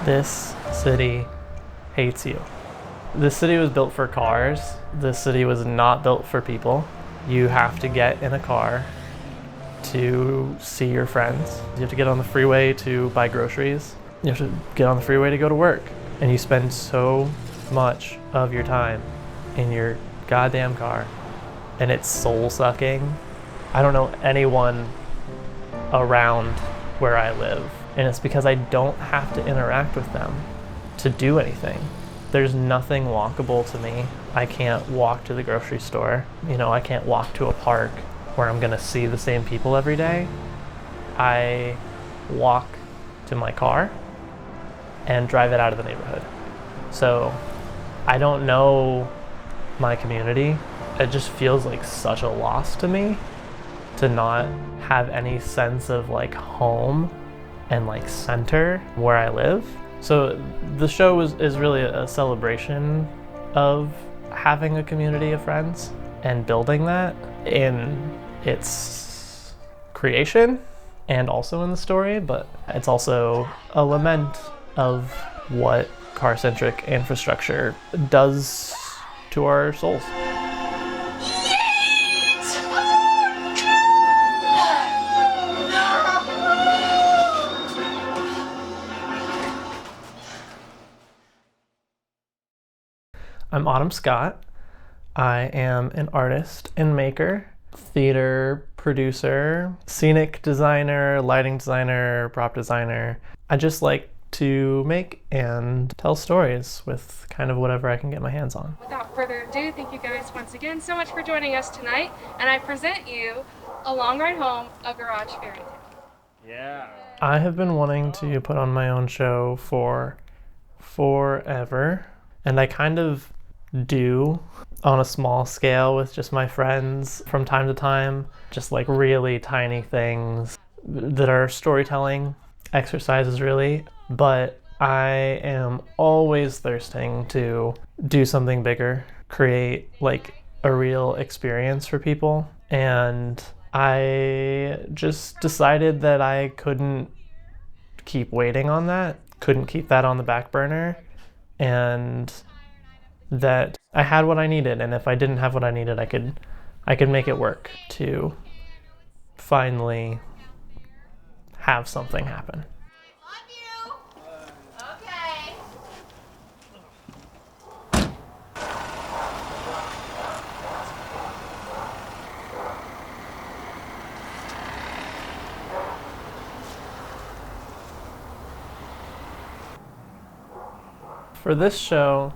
This city hates you. This city was built for cars. This city was not built for people. You have to get in a car to see your friends. You have to get on the freeway to buy groceries. You have to get on the freeway to go to work. And you spend so much of your time in your goddamn car. And it's soul-sucking. I don't know anyone around where I live. And it's because I don't have to interact with them to do anything. There's nothing walkable to me. I can't walk to the grocery store. I can't walk to a park where I'm gonna see the same people every day. I walk to my car and drive it out of the neighborhood. So I don't know my community. It just feels like such a loss to me to not have any sense of like home and like center where I live. So the show is really a celebration of having a community of friends and building that in its creation and also in the story, but it's also a lament of what car-centric infrastructure does to our souls. I'm Autumn Scott. I am an artist and maker, theater producer, scenic designer, lighting designer, prop designer. I just like to make and tell stories with kind of whatever I can get my hands on. Without further ado, thank you guys once again so much for joining us tonight, and I present you A Long Ride Home, a Garage Fairy Tale. Yeah. I have been wanting to put on my own show for forever, and I kind of do on a small scale with just my friends from time to time, just like really tiny things that are storytelling exercises really, but I am always thirsting to do something bigger, create like a real experience for people, and I just decided that I couldn't keep waiting on that, couldn't keep that on the back burner, and that I had what I needed, and if I didn't have what I needed, I could make it work to finally have something happen. Love you. Okay. For this show,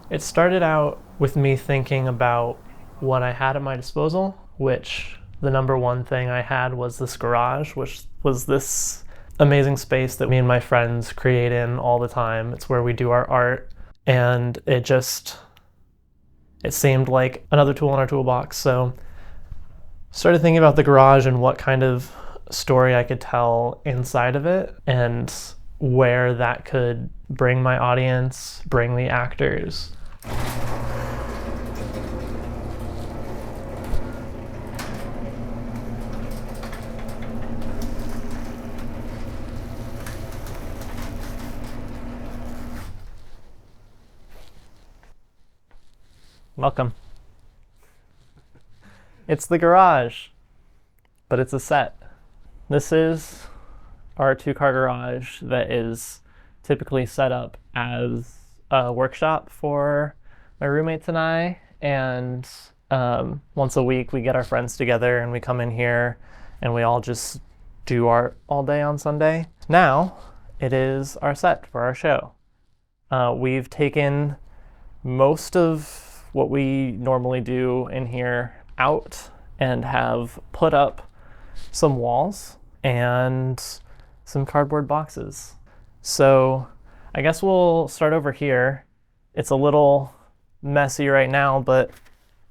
it started out with me thinking about what I had at my disposal, which the number one thing I had was this garage, which was this amazing space that me and my friends create in all the time. It's where we do our art, and it seemed like another tool in our toolbox. So started thinking about the garage and what kind of story I could tell inside of it and where that could bring my audience, bring the actors. Welcome. It's the garage, but it's a set. This is our two-car garage that is typically set up as a workshop for my roommates and I, and once a week we get our friends together and we come in here and we all just do art all day on Sunday. Now it is our set for our show. We've taken most of what we normally do in here out and have put up some walls and some cardboard boxes. So I guess we'll start over here. It's a little messy right now, but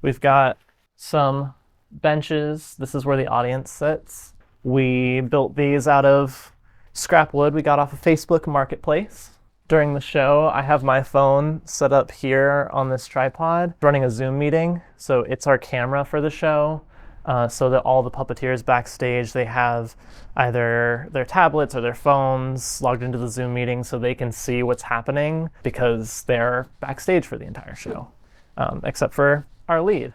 we've got some benches. This is where the audience sits. We built these out of scrap wood we got off of Facebook Marketplace. During the show, I have my phone set up here on this tripod, running a Zoom meeting. So it's our camera for the show. so that all the puppeteers backstage, they have either their tablets or their phones logged into the Zoom meeting so they can see what's happening because they're backstage for the entire show, except for our lead.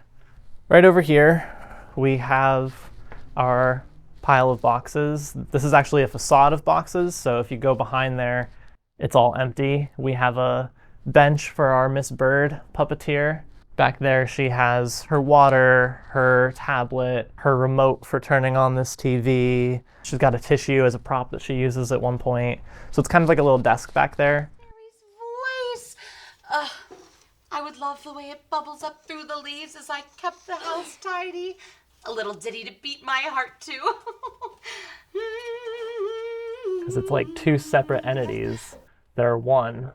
Right over here, we have our pile of boxes. This is actually a facade of boxes, so if you go behind there, it's all empty. We have a bench for our Miss Bird puppeteer. Back there, she has her water, her tablet, her remote for turning on this TV. She's got a tissue as a prop that she uses at one point. So it's kind of like a little desk back there. Mary's voice. I would love the way it bubbles up through the leaves as I kept the house tidy. A little ditty to beat my heart to. Because it's like two separate entities. They're one,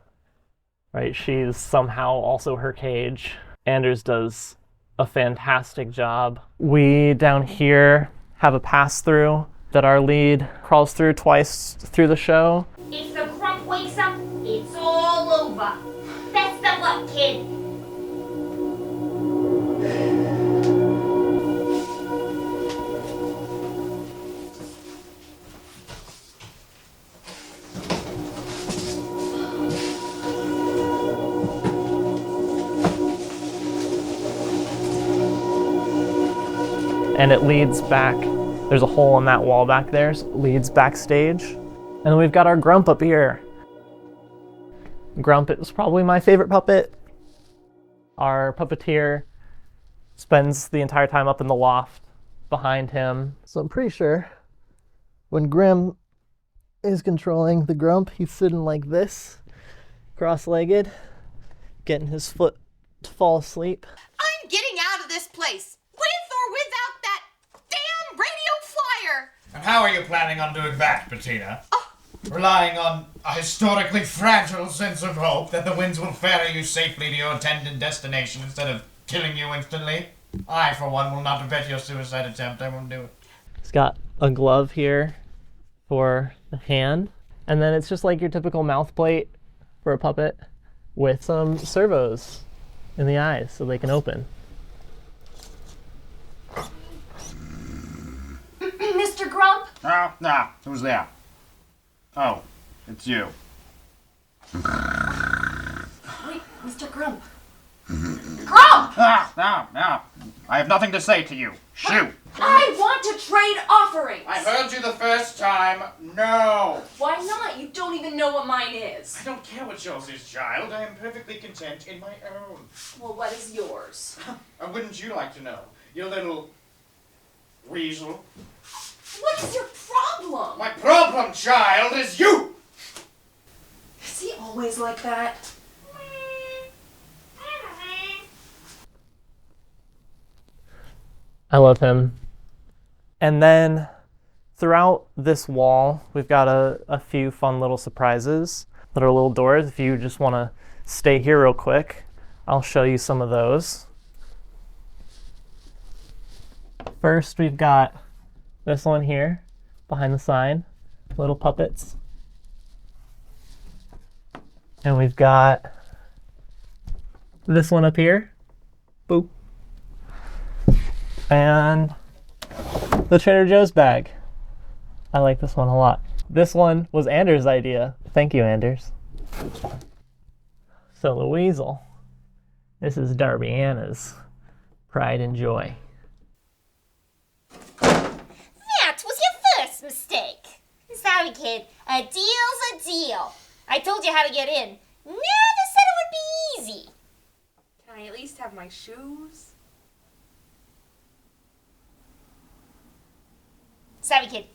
right? She's somehow also her cage. Anders does a fantastic job. We down here have a pass-through that our lead crawls through twice through the show. If the crump wakes up, it's all over. Best of luck, kid. And it leads back. There's a hole in that wall back there, so it leads backstage. And then we've got our Grump up here. Grump is probably my favorite puppet. Our puppeteer spends the entire time up in the loft behind him. So I'm pretty sure when Grim is controlling the Grump, he's sitting like this, cross-legged, getting his foot to fall asleep. I'm getting out of this place, with or without that damn radio flyer. And how are you planning on doing that, Bettina? Relying on a historically fragile sense of hope that the winds will ferry you safely to your intended destination instead of killing you instantly? I, for one, will not abet your suicide attempt. I won't do it. It's got a glove here for the hand. And then it's just like your typical mouth plate for a puppet with some servos in the eyes so they can open. Mr. Grump? No, who's there? Oh, it's you. Wait, Mr. Grump. Grump! No. I have nothing to say to you. Shoot! I want to trade offerings. I heard you the first time. No! Why not? You don't even know what mine is. I don't care what yours is, child. I am perfectly content in my own. Well, what is yours? Wouldn't you like to know? You little weasel. What is your problem? My problem, child, is you! Is he always like that? I love him. And then throughout this wall, we've got a few fun little surprises that are little doors. If you just want to stay here real quick, I'll show you some of those. First, we've got this one here behind the sign, little puppets. And we've got this one up here. Boop. And the Trader Joe's bag. I like this one a lot. This one was Anders' idea. Thank you, Anders. So the weasel. This is Darby Anna's pride and joy. That was your first mistake. Sorry, kid. A deal's a deal. I told you how to get in. Never said it would be easy. Can I at least have my shoes? Sorry, kid.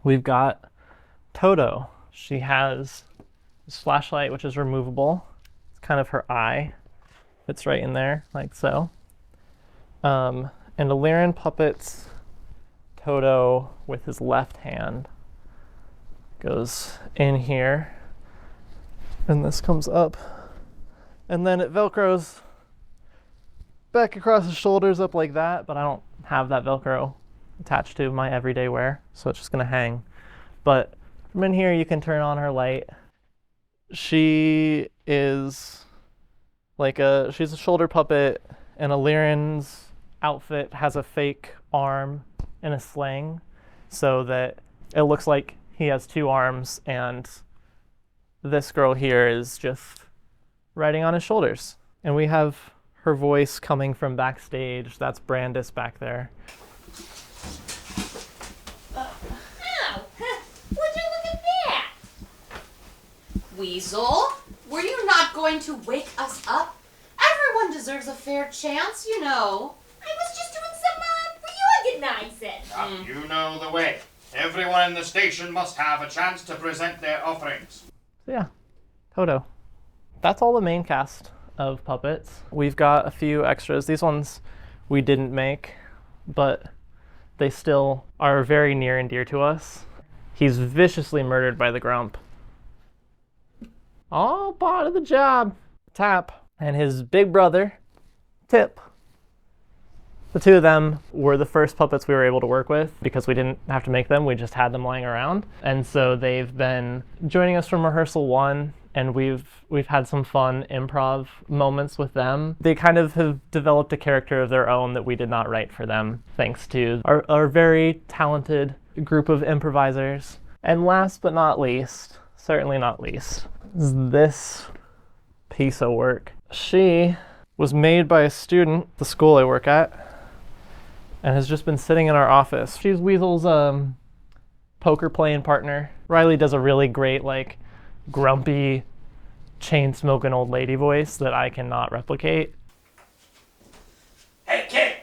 We've got Toto. She has this flashlight, which is removable. It's kind of her eye. Fits right in there, like so. And Illyrian puppets Toto with his left hand goes in here. And this comes up. And then it Velcros back across his shoulders up like that, but I don't have that Velcro attached to my everyday wear, so it's just gonna hang. But from in here, you can turn on her light. She is like she's a shoulder puppet, And Aliran's outfit has a fake arm and a sling so that it looks like he has two arms, and this girl here is just riding on his shoulders. And we have her voice coming from backstage. That's Brandis back there. Oh, would you look at that? Weasel, were you not going to wake us up? Everyone deserves a fair chance, you know. I was just doing some reorganizing. You know the way. Everyone in the station must have a chance to present their offerings. So yeah, Toto. That's all the main cast of puppets. We've got a few extras. These ones we didn't make, but they still are very near and dear to us. He's viciously murdered by the Grump. All part of the job. Tap. And his big brother, Tip. The two of them were the first puppets we were able to work with because we didn't have to make them, we just had them lying around. And so they've been joining us from rehearsal 1, and we've had some fun improv moments with them. They kind of have developed a character of their own that we did not write for them, thanks to our very talented group of improvisers. And last but not least, certainly not least, is this piece of work. She was made by a student at the school I work at and has just been sitting in our office. She's Weasel's poker playing partner. Riley does a really great, like, grumpy, chain-smoking old lady voice that I cannot replicate. Hey, kid!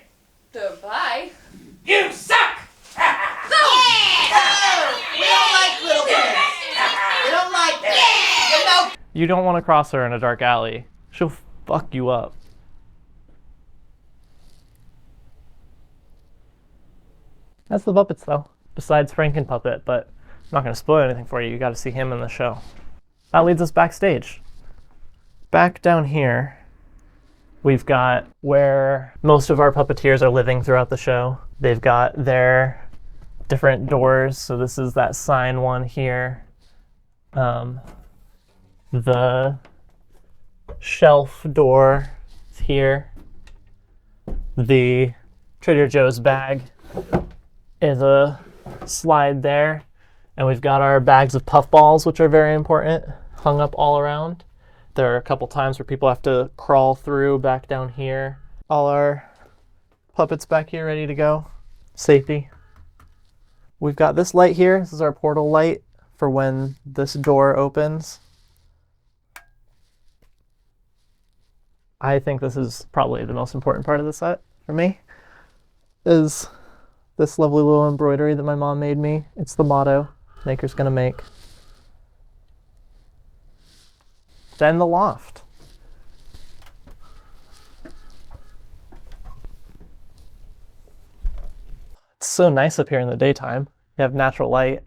Goodbye. You suck! We don't like little kids. We don't like them. You know. You don't want to cross her in a dark alley. She'll fuck you up. That's the puppets, though. Besides Franken Puppet, but I'm not going to spoil anything for you. You got to see him in the show. That leads us backstage. Back down here, we've got where most of our puppeteers are living throughout the show. They've got their different doors. So this is that sign one here. The shelf door is here. The Trader Joe's bag is a slide there. And we've got our bags of puffballs, which are very important, hung up all around. There are a couple times where people have to crawl through back down here. All our puppets back here ready to go. Safety. We've got this light here. This is our portal light for when this door opens. I think this is probably the most important part of the set for me, is this lovely little embroidery that my mom made me. It's the motto, maker's gonna make. Then the loft. It's so nice up here in the daytime. You have natural light.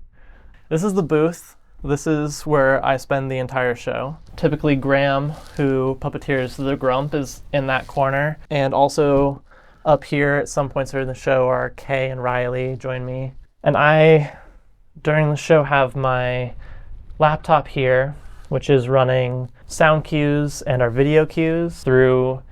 This is the booth. This is where I spend the entire show. Typically Graham, who puppeteers the Grump, is in that corner. And also up here at some points during the show are Kay and Riley join me. And I, during the show, have my laptop here, which is running sound cues and our video cues through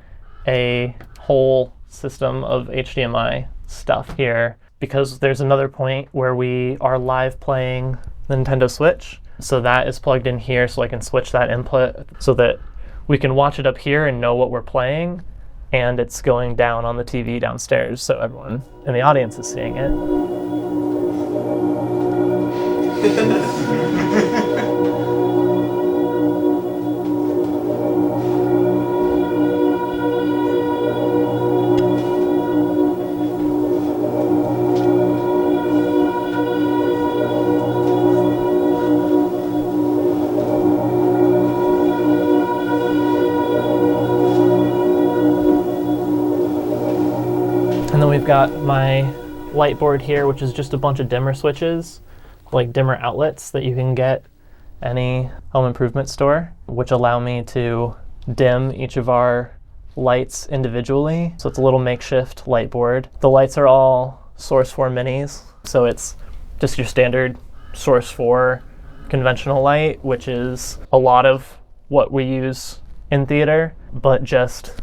a whole system of HDMI stuff here, because there's another point where we are live playing the Nintendo Switch. So that is plugged in here, so I can switch that input so that we can watch it up here and know what we're playing, and it's going down on the TV downstairs, so everyone in the audience is seeing it. And then we've got my light board here, which is just a bunch of dimmer switches, like dimmer outlets that you can get any home improvement store, which allow me to dim each of our lights individually. So it's a little makeshift light board. The lights are all Source 4 minis, so it's just your standard Source 4 conventional light, which is a lot of what we use in theater, but just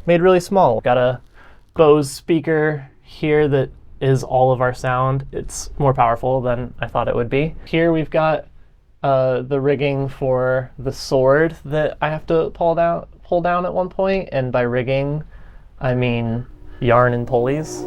made really small. Got a Bose speaker here that is all of our sound. It's more powerful than I thought it would be. Here we've got the rigging for the sword that I have to pull down at one point, and by rigging, I mean yarn and pulleys.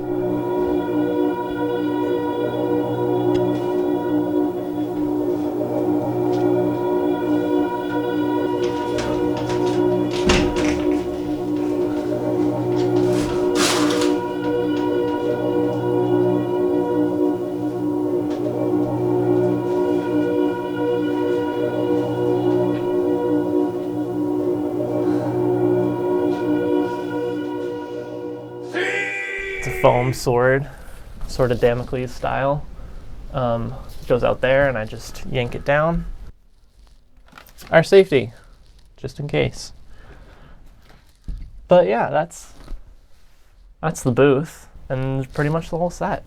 It's a foam sword, sort of Damocles style. Goes out there and I just yank it down. Our safety, just in case. But yeah, that's the booth and pretty much the whole set.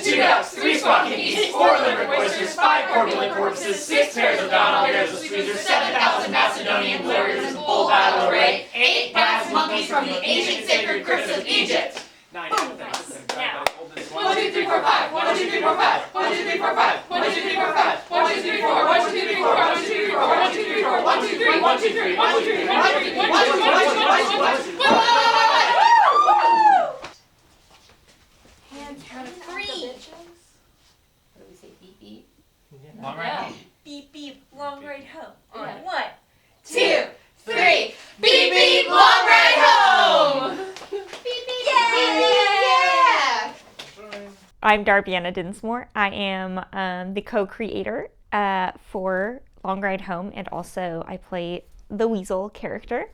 Two ducks, three squawking geese, four limerick oysters, five corpulent corpses, six pairs of Donald bears with tweezers, 7,000 Macedonian warriors in full battle array, 8 brass monkeys from the ancient sacred crypts of Egypt. 9 now. 1, 2, 3, 4, 5. 1, 2, 3, 4, 5. 1, 2, 3, 4, 5. 1, 2, 3, 4, 5. 1, 2, 3, 4. 1, 2, 3, 4. 1, 2, 3, 4. 1, 2, 3, 4. 1, 2, 3. 1, 2, 3. 1, 2, 3. 1, 2, 3. 1, 2, 3. 1, 2, 3. Count of 3. What do we say? Beep beep. Long ride home. Beep beep, long ride home. On Yeah. 1, 2, 3. Beep beep, long ride home. Beep beep. Yeah! I'm Darbiana Dinsmore. I am the co-creator for Long Ride Home, and also I play the Weasel character.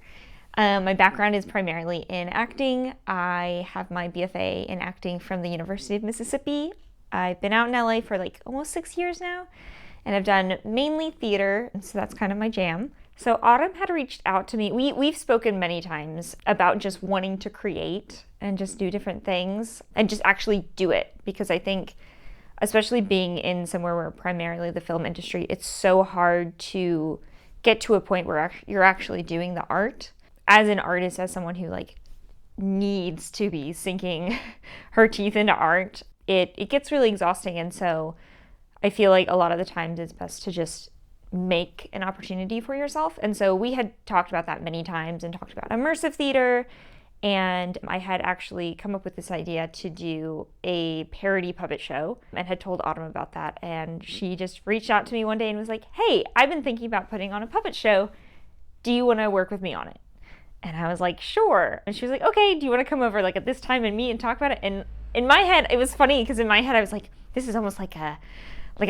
My background is primarily in acting. I have my BFA in acting from the University of Mississippi. I've been out in LA for like almost 6 years now, and I've done mainly theater, so that's kind of my jam. So Autumn had reached out to me. We've spoken many times about just wanting to create and just do different things and just actually do it, because I think, especially being in somewhere where primarily the film industry, it's so hard to get to a point where you're actually doing the art. As an artist, as someone who like needs to be sinking her teeth into art, it gets really exhausting. And so I feel like a lot of the times it's best to just make an opportunity for yourself. And so we had talked about that many times and talked about immersive theater. And I had actually come up with this idea to do a parody puppet show and had told Autumn about that. And she just reached out to me one day and was like, "Hey, I've been thinking about putting on a puppet show. Do you want to work with me on it?" And I was like, "Sure." And she was like, "Okay, do you want to come over like at this time and meet and talk about it?" And in my head, it was funny because in my head I was like, this is almost like an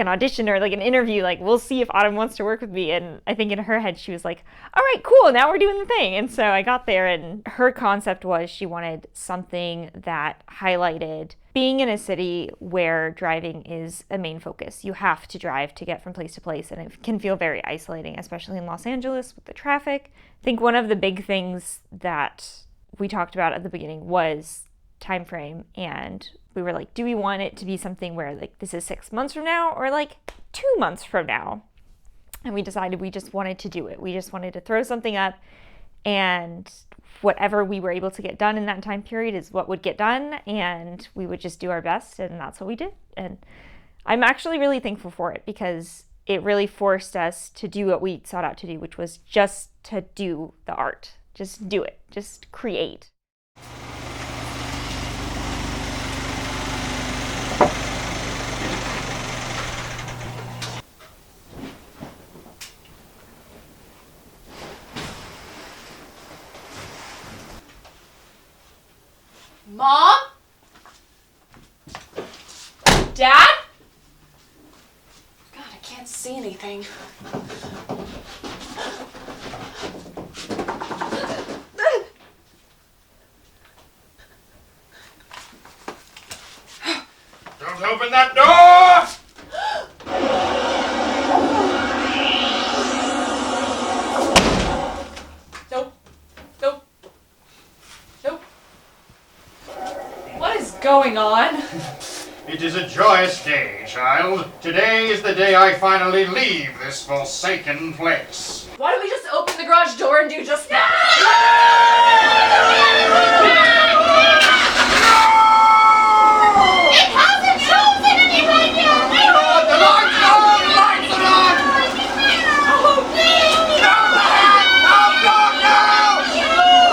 audition or like an interview. Like, we'll see if Autumn wants to work with me. And I think in her head she was like, "All right, cool, now we're doing the thing." And so I got there, and her concept was she wanted something that highlighted being in a city where driving is a main focus. You have to drive to get from place to place, and it can feel very isolating, especially in Los Angeles with the traffic. I think one of the big things that we talked about at the beginning was time frame, and we were like, do we want it to be something where like this is 6 months from now or like 2 months from now? And we decided we just wanted to do it. We just wanted to throw something up, and whatever we were able to get done in that time period is what would get done, and we would just do our best, and that's what we did. And I'm actually really thankful for it, because it really forced us to do what we sought out to do, which was just to do the art. Just do it. Just create. Mom? Dad? God, I can't see anything. Don't open that door! Nope. Nope. Nope. What is going on? It is a joyous day, child. Today is the day I finally leave this forsaken place. Why don't we just open the garage door and do just that? It hasn't chosen anyone yet! The lights are on! The lights are on! Oh, please! No! Oh, God, no!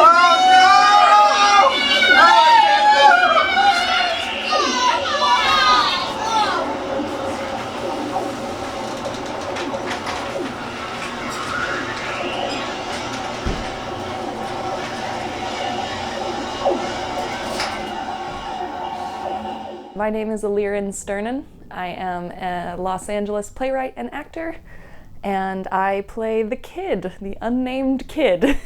Oh, no! Oh, My name is Alirin Sternin. I am a Los Angeles playwright and actor, and I play the kid, the unnamed kid,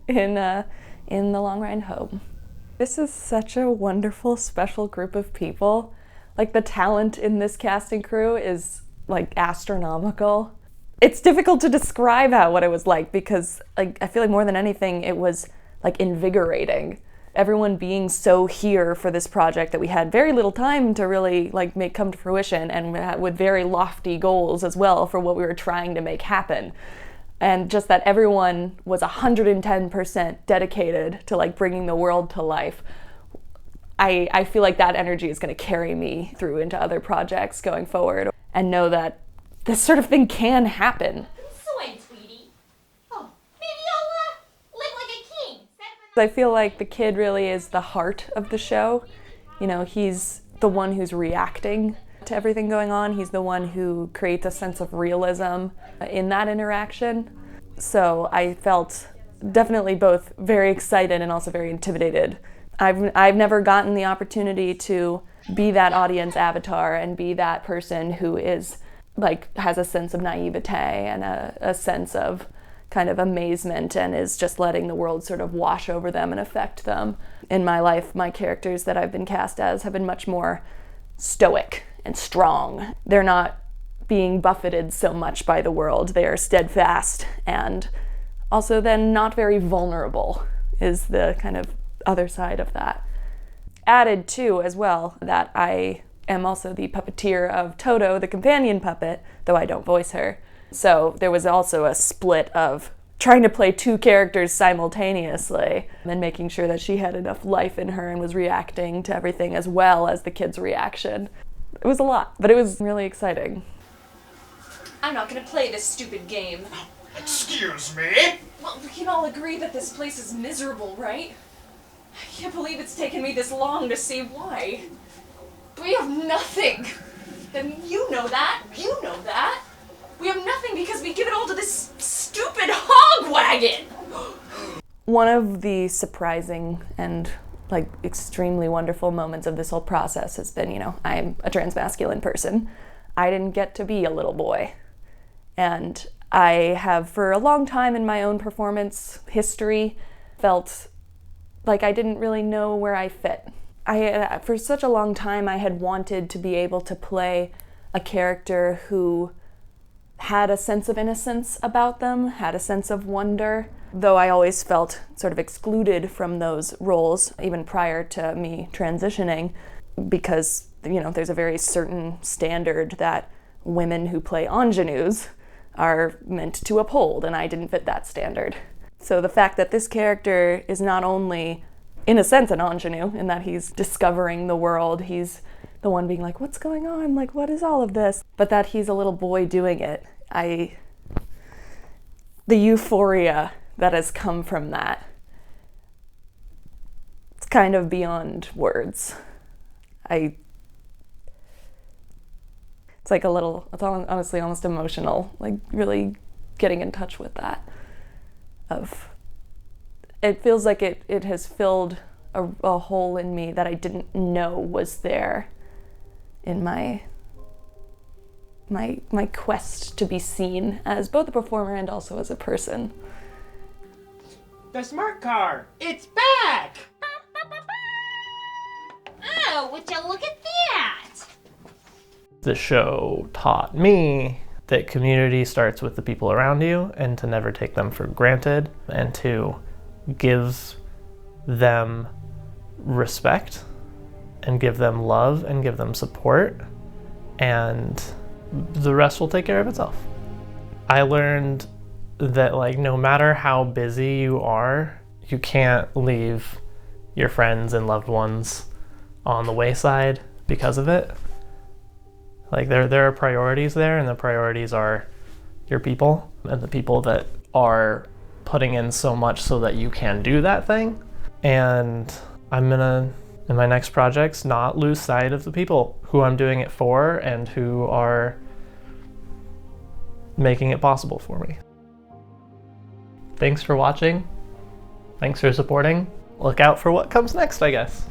in The Long Ride Home. This is such a wonderful, special group of people. Like, the talent in this cast and crew is, like, astronomical. It's difficult to describe what it was like because, like, I feel like more than anything, it was, like, invigorating. Everyone being so here for this project that we had very little time to really make come to fruition, and with very lofty goals as well for what we were trying to make happen. And just that everyone was 110% dedicated to bringing the world to life. I feel like that energy is going to carry me through into other projects going forward, and know that this sort of thing can happen. Swing, sweetie. Oh, maybe I'll live like a king. I feel like the kid really is the heart of the show. You know, he's the one who's reacting to everything going on. He's the one who creates a sense of realism in that interaction. So I felt definitely both very excited and also very intimidated. I've never gotten the opportunity to be that audience avatar and be that person who is has a sense of naivete and a sense of kind of amazement and is just letting the world sort of wash over them and affect them. In my life, my characters that I've been cast as have been much more stoic and strong. They're not being buffeted so much by the world. They are steadfast and also then not very vulnerable is the kind of other side of that. Added to as well that I am also the puppeteer of Toto, the companion puppet, though I don't voice her. So there was also a split of trying to play two characters simultaneously and making sure that she had enough life in her and was reacting to everything as well as the kid's reaction. It was a lot, but it was really exciting. I'm not gonna play this stupid game. excuse me? Well, we can all agree that this place is miserable, right? I can't believe it's taken me this long to see why. We have nothing. And you know that. You know that. We have nothing because we give it all to this stupid hog wagon. One of the surprising and extremely wonderful moments of this whole process has been, I'm a transmasculine person. I didn't get to be a little boy. And I have, for a long time in my own performance history, felt like I didn't really know where I fit. For such a long time, I had wanted to be able to play a character who had a sense of innocence about them, had a sense of wonder, though I always felt sort of excluded from those roles, even prior to me transitioning, because, there's a very certain standard that women who play ingenues are meant to uphold, and I didn't fit that standard. So the fact that this character is not only, in a sense, an ingenue, in that he's discovering the world, he's the one being like, what's going on? What is all of this? But that he's a little boy doing it. The euphoria that has come from that, it's kind of beyond words. It's honestly almost emotional, really getting in touch with that. It feels like it has filled a hole in me that I didn't know was there in my quest to be seen as both a performer and also as a person. The smart car! It's back! Oh, would you look at that? The show taught me that community starts with the people around you and to never take them for granted and to give them respect and give them love and give them support, and the rest will take care of itself. I learned that like no matter how busy you are, you can't leave your friends and loved ones on the wayside because of it. Like there are priorities there, and the priorities are your people and the people that are putting in so much so that you can do that thing. And I'm gonna, in my next projects, not lose sight of the people who I'm doing it for and who are making it possible for me. Thanks for watching. Thanks for supporting. Look out for what comes next, I guess.